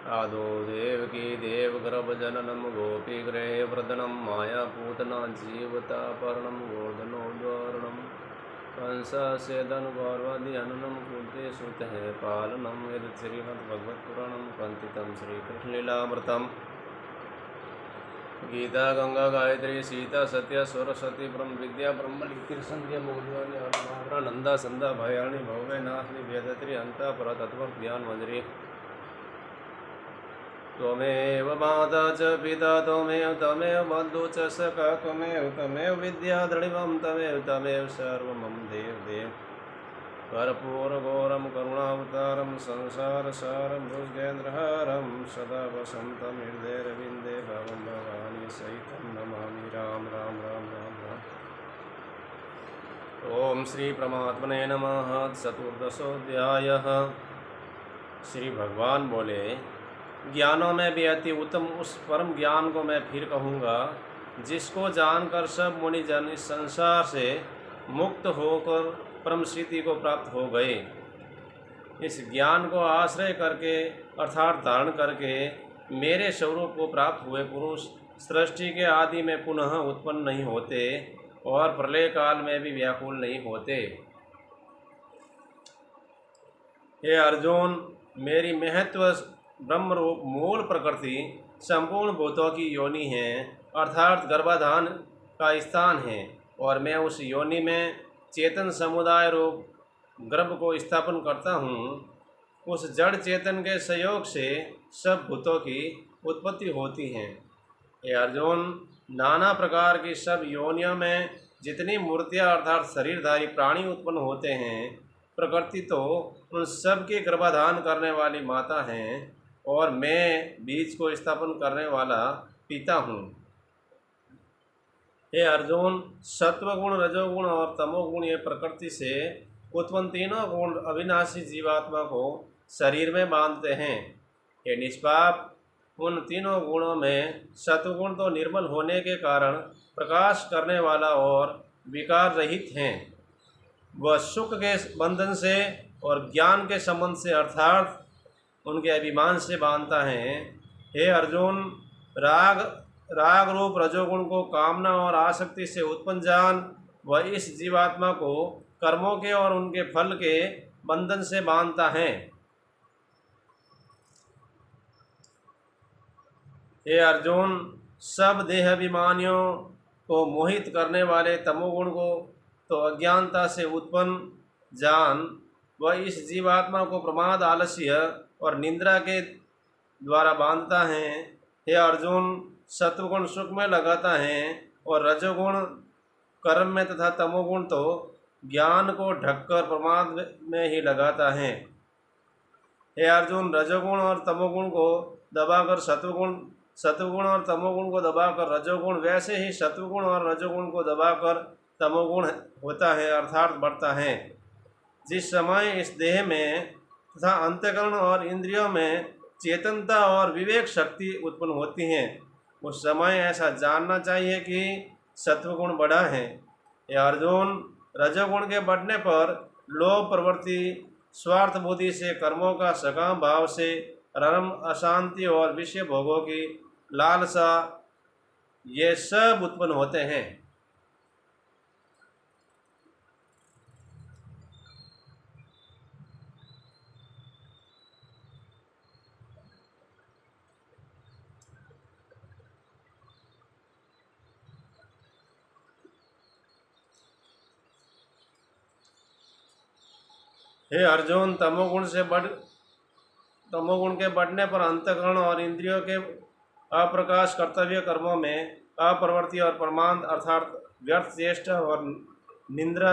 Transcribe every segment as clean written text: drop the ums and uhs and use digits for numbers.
आदो देवकी देवगर्भजननं गोपीगृहवर्धनं मायापूतना जीवतापहरणं गोर्धनोद्वारणं कंसस्येदनुगौरवादिहननं कुन्ती सुतः पालनं यत् श्रीमद्भगवत्पुराणं कन्तितं श्रीकृष्णलीलामृतम् गीता गंगा गायत्री सीता सत्य सरस्वती ब्रह्म विद्या ब्रह्मलिखित संध्या मोहनी नंदा संदा भयाणी भव्य नाथनी वेदत्री अंता पर तत्व ज्ञान मंजरी त्वमेव माता च पिता त्वमेव तमेव बन्धु च सखा त्वमेव तमेव विद्या दृढिवं तमेव तमेव सर्वं मम देव देव कर्पूरघोरं करुणावतारं संसारसारं भुजगेन्द्रहारं सदा वसन्तं हृदयरविन्दे भवं भवानी सहितं नमामि राम राम राम राम राम। ओम श्री परमात्मने नमः। चतुर्दशोऽध्यायः। श्री भगवान बोले, ज्ञानों में भी अति उत्तम उस परम ज्ञान को मैं फिर कहूँगा जिसको जानकर सब मुनिजन इस संसार से मुक्त होकर परम स्थिति को प्राप्त हो गए। इस ज्ञान को आश्रय करके अर्थात धारण करके मेरे स्वरूप को प्राप्त हुए पुरुष सृष्टि के आदि में पुनः उत्पन्न नहीं होते और प्रलय काल में भी व्याकुल नहीं होते। हे अर्जुन, मेरी महत्व ब्रह्म रूप मूल प्रकृति संपूर्ण भूतों की योनि है अर्थात गर्भाधान का स्थान है और मैं उस योनि में चेतन समुदाय रूप गर्भ को स्थापन करता हूँ। उस जड़ चेतन के सहयोग से सब भूतों की उत्पत्ति होती है। हे अर्जुन, नाना प्रकार की सब योनियों में जितनी मूर्तियाँ अर्थात शरीरधारी प्राणी उत्पन्न होते हैं, प्रकृति तो उन सब के गर्भाधान करने वाली माता हैं और मैं बीज को स्थापन करने वाला पिता हूँ। हे अर्जुन, सत्वगुण रजोगुण और तमोगुण ये प्रकृति से उत्पन्न तीनों गुण अविनाशी जीवात्मा को शरीर में बांधते हैं। हे निष्पाप, उन तीनों गुणों में सत्वगुण तो निर्मल होने के कारण प्रकाश करने वाला और विकार रहित हैं। वह सुख के बंधन से और ज्ञान के संबंध से अर्थात उनके अभिमान से बांधता है। हे अर्जुन, राग रूप रजोगुण को कामना और आसक्ति से उत्पन्न जान वह इस जीवात्मा को कर्मों के और उनके फल के बंधन से बांधता है। हे अर्जुन, सब देहाभिमानियों को मोहित करने वाले तमोगुण को तो अज्ञानता से उत्पन्न जान वह इस जीवात्मा को प्रमाद आलस्य और निंद्रा के द्वारा बांधता है। हे अर्जुन, सत्वगुण सुख में लगाता है और रजोगुण कर्म में तथा तमोगुण तो ज्ञान को ढककर प्रमाद में ही लगाता है। हे अर्जुन, रजोगुण और तमोगुण को दबाकर सत्वगुण और तमोगुण को दबाकर रजोगुण, वैसे ही सत्वगुण और रजोगुण को दबाकर तमोगुण होता है अर्थात बढ़ता है। जिस समय इस देह में तथा अंतःकरण और इंद्रियों में चेतनता और विवेक शक्ति उत्पन्न होती हैं, उस समय ऐसा जानना चाहिए कि सत्वगुण बढ़ा है। हे अर्जुन, रजोगुण के बढ़ने पर लोभ प्रवृत्ति, स्वार्थ बुद्धि से कर्मों का सकाम भाव से रम, अशांति और विषय भोगों की लालसा, ये सब उत्पन्न होते हैं। हे अर्जुन, तमोगुण के बढ़ने पर अंतःकरण और इंद्रियों के अप्रकाश कर्तव्य कर्मों में अप्रवृत्ति और प्रमाद अर्थात व्यर्थ चेष्टा और निद्रा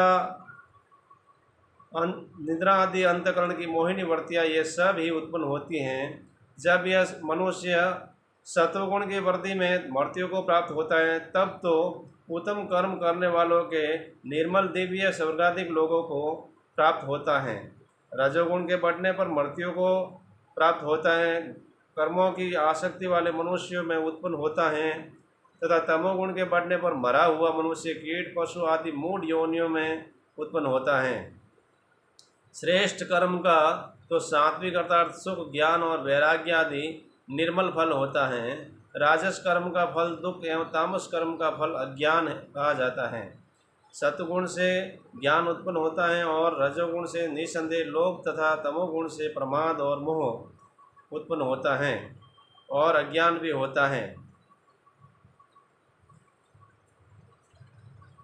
आदि अंतःकरण की मोहिनी वृत्तियाँ ये सब ही उत्पन्न होती हैं। जब यह मनुष्य सत्वगुण की वृद्धि में मृत्यु को प्राप्त होता है तब तो उत्तम कर्म करने वालों के निर्मल दिव्य स्वर्गाधिक लोगों को प्राप्त होता है। रजोगुण के बढ़ने पर मृत्यु को प्राप्त होता है, कर्मों की आसक्ति वाले मनुष्यों में उत्पन्न होता है तथा तमोगुण के बढ़ने पर मरा हुआ मनुष्य कीट पशु आदि मूढ़ योनियों में उत्पन्न होता है। श्रेष्ठ कर्म का तो सात्विक अर्थात सुख, ज्ञान और वैराग्य आदि निर्मल फल होता है। राजस कर्म का फल दुख एवं तामस कर्म का फल अज्ञान कहा जाता है। सतगुण से ज्ञान उत्पन्न होता है और रजोगुण से निसंदेह लोभ तथा तमोगुण से प्रमाद और मोह उत्पन्न होता है और अज्ञान भी होता है।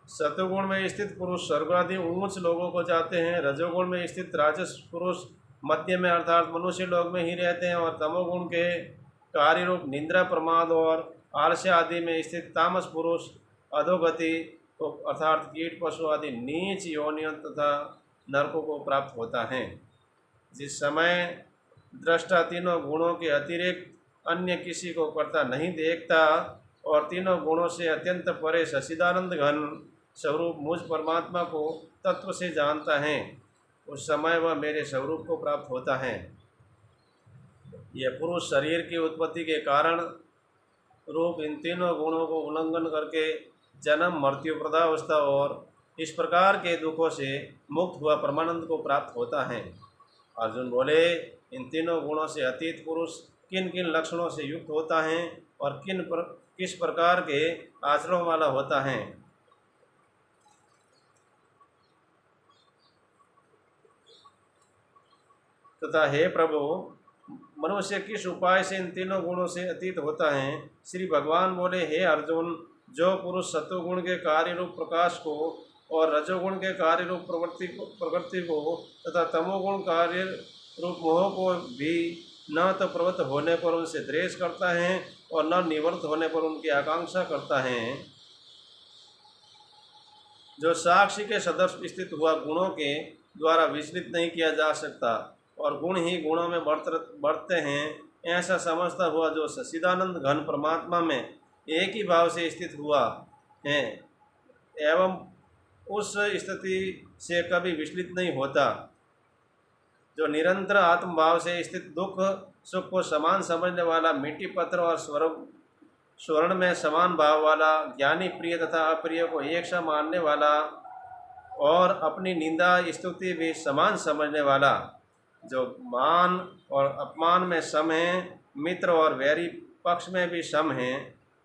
सतोगुण में स्थित पुरुष स्वर्ग आदि ऊंच लोगों को जाते हैं। रजोगुण में स्थित राजस पुरुष मध्य में अर्थात मनुष्य लोक में ही रहते हैं और तमोगुण के कार्य रूप निंद्रा, प्रमाद और आलस्य आदि में स्थित तामस पुरुष अधोगति को अर्थात कीट, पशु आदि नीच योनियों तथा नरकों को प्राप्त होता है। जिस समय दृष्टा तीनों गुणों के अतिरिक्त अन्य किसी को करता नहीं देखता और तीनों गुणों से अत्यंत परे सच्चिदानंद घन स्वरूप मुझ परमात्मा को तत्व से जानता है, उस समय वह मेरे स्वरूप को प्राप्त होता है। यह पुरुष शरीर की उत्पत्ति के कारण रूप इन तीनों गुणों को उल्लंघन करके जन्म, मृत्यु, वृद्धावस्था और इस प्रकार के दुखों से मुक्त हुआ परमानंद को प्राप्त होता है। अर्जुन बोले, इन तीनों गुणों से अतीत पुरुष किन किन लक्षणों से युक्त होता है और किस प्रकार के आचरण वाला होता है? तथा हे प्रभु, मनुष्य किस उपाय से इन तीनों गुणों से अतीत होता है? श्री भगवान बोले, हे अर्जुन, जो पुरुष सत्वगुण के कार्य रूप प्रकाश को और रजोगुण के कार्य रूप प्रवृत्ति को तथा तमोगुण कार्य रूप मोह को भी न तो प्रवृत्त होने पर उनसे द्वेष करता है और न निवृत्त होने पर उनकी आकांक्षा करता है, जो साक्षी के सदर्श स्थित हुआ गुणों के द्वारा विचलित नहीं किया जा सकता और गुण ही गुणों में बढ़ते हैं, ऐसा समझता हुआ जो सच्चिदानंद घन परमात्मा में एक ही भाव से स्थित हुआ है एवं उस स्थिति से कभी विचलित नहीं होता, जो निरंतर आत्मभाव से स्थित दुख सुख को समान समझने वाला, मिट्टी पत्थर और स्वर्ण में समान भाव वाला, ज्ञानी प्रिय तथा अप्रिय को एक सा मानने वाला और अपनी निंदा स्तुति भी समान समझने वाला, जो मान और अपमान में सम है, मित्र और वैरी पक्ष में भी सम है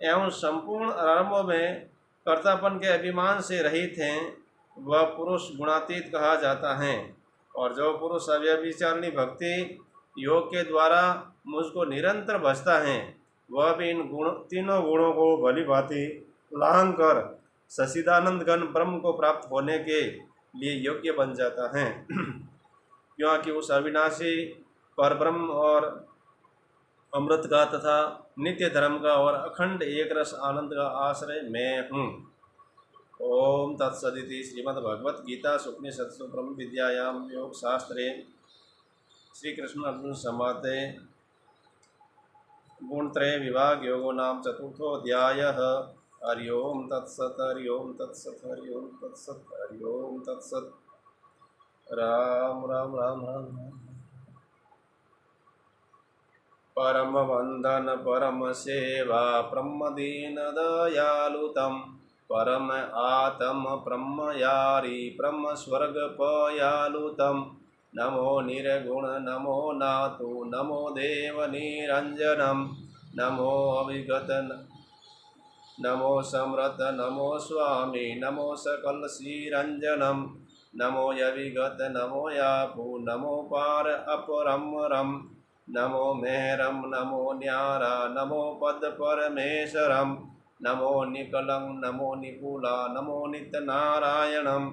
एवं संपूर्ण आरंभों में कर्तापन के अभिमान से रहित हैं, वह पुरुष गुणातीत कहा जाता है। और जो पुरुष अव्यभिचारिणी भक्ति योग के द्वारा मुझको निरंतर भजता है, वह भी इन तीनों गुणों को भली भांति उल्लंघन कर सच्चिदानंद घन ब्रह्म को प्राप्त होने के लिए योग्य बन जाता है, क्योंकि उस अविनाशी परब्रह्म और अमृत का तथा नित्य धर्म का और अखंड एक रस आनंद का आश्रय मैं हूँ। ओम तत्सदिति श्रीमद्भगवत गीता उपनिषत्सु ब्रह्म विद्यायां योग शास्त्रे श्री कृष्ण अर्जुन संवादे गुणत्रय विभाग योगो नाम चतुर्थोऽध्यायः। हरि ओम तत्सत्, हरि ओम तत्सत्, हरि ओम तत्सत्, हरि ओम तत्सत्। राम राम राम राम राम। परम वंदन परम सेवा ब्रह्म दीन दयालुतम, परम आत्म ब्रह्म यारी ब्रह्म स्वर्ग पयालुतम। नमो निर्गुण नमो नातु नमो देव निरंजनम, नमो अविगत नमो समृत नमो स्वामी नमो सकल श्रीरंजनम, नमो यविगत नमो यापु नमो पार अपरमरम, नमो मेहरम नमो न्यारा नमो पद परमेश्वरम, नमो निकलं नमो निपुला नमो नित्य नारायणम,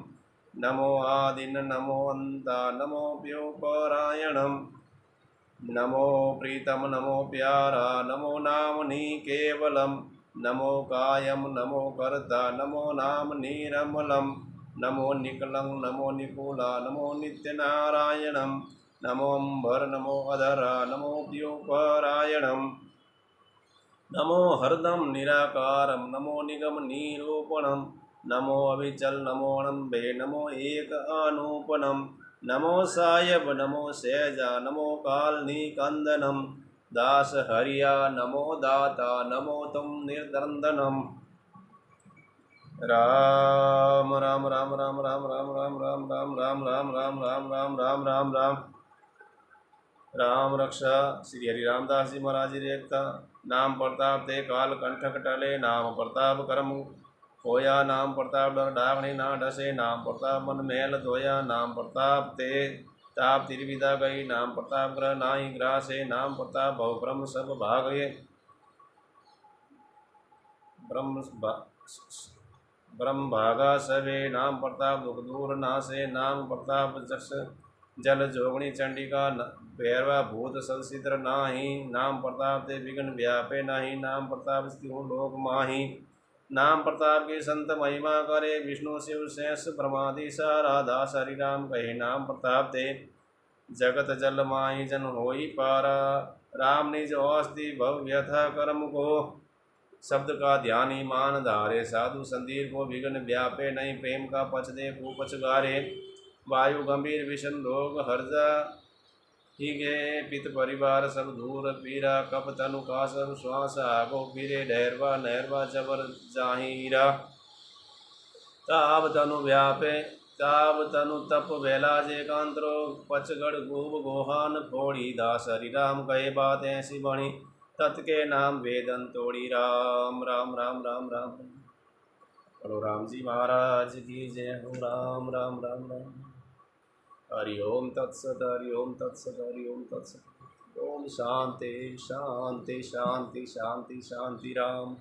नमो आदिन नमो अन्ता नमो प्योपरायणम, नमो प्रीतम नमो प्यारा नमो नामनि केवलम, नमो कायम नमो कर्ता नमो नाम निरमलम, नमो निकलं नमो निपुला नमो नित्य नारायणम, नमो अम्बर नमो अधरा नमो प्योपरायणम, नमो हरदम निराकारम नमो निगम निरूपणम, नमो अविचल नमो अनंबे नमो एक अनूपनम, नमो सायब नमो सहजा नमो कालनिकंदनम, दास हरिया नमो दाता नमो तुम निर्दंदनम। राम राम राम राम राम राम राम राम राम राम राम राम राम राम राम राम राम। राम रक्षा श्री हरि रामदास जी महाराज जी रेखता। नाम प्रताप ते काल कंठक टले, नाम प्रताप करम होया, नाम प्रताप डर डागणी ना डसे, नाम प्रताप मन मैल धोया, नाम प्रताप ते ताप तिरविदा गई, नाम प्रताप ग्रह नाहि ग्रासे, नाम प्रताप बहु ब्रह्म सब भागये, ब्रह्म ब्रह्म भागा सवे, नाम प्रताप दुख दूर नासे, नाम प्रताप जस जल जोगणी चंडिका, भैरवा भूत संसिद्र नाही, नाम प्रताप ते विघ्न व्यापे नाही, नाम प्रताप स्थिर लोक माही, नाम प्रताप की संत महिमा करे, विष्णु शिव शेष ब्रह्मादिशा राधा हरि राम कहे, नाम प्रताप ते जगत जल माही जन होई पारा, राम निज औस्ति भव व्यथा कर्म को, शब्द का ध्यान ईमान धारे, साधु संदीर को विघ्न व्यापे नहीं, प्रेम का पच दे कुपच गारे, वायु गंभीर विषम रोग हर्जा ही गे, पित परिवार सब दूर पीरा, कप तनु का सब श्वास आगो पीरे, डहरवा नहरवा जबर जाहीरा, ताब तनु व्यापे ताब तनु तप बेलाजे कांतरो, पचगढ़ गोब गोहान फोड़ी, दास हरि राम कहे बात ऐसी बणी, तत् के नाम वेदन तोड़ी, राम राम राम राम राम। बोलो राम जी महाराज की जय हो, राम राम राम राम। हरि ओम तत्सत, हरि ओम तत्सत, हरि ओम तत्सत। ओम शांति शांति शांति शांति शांति, राम।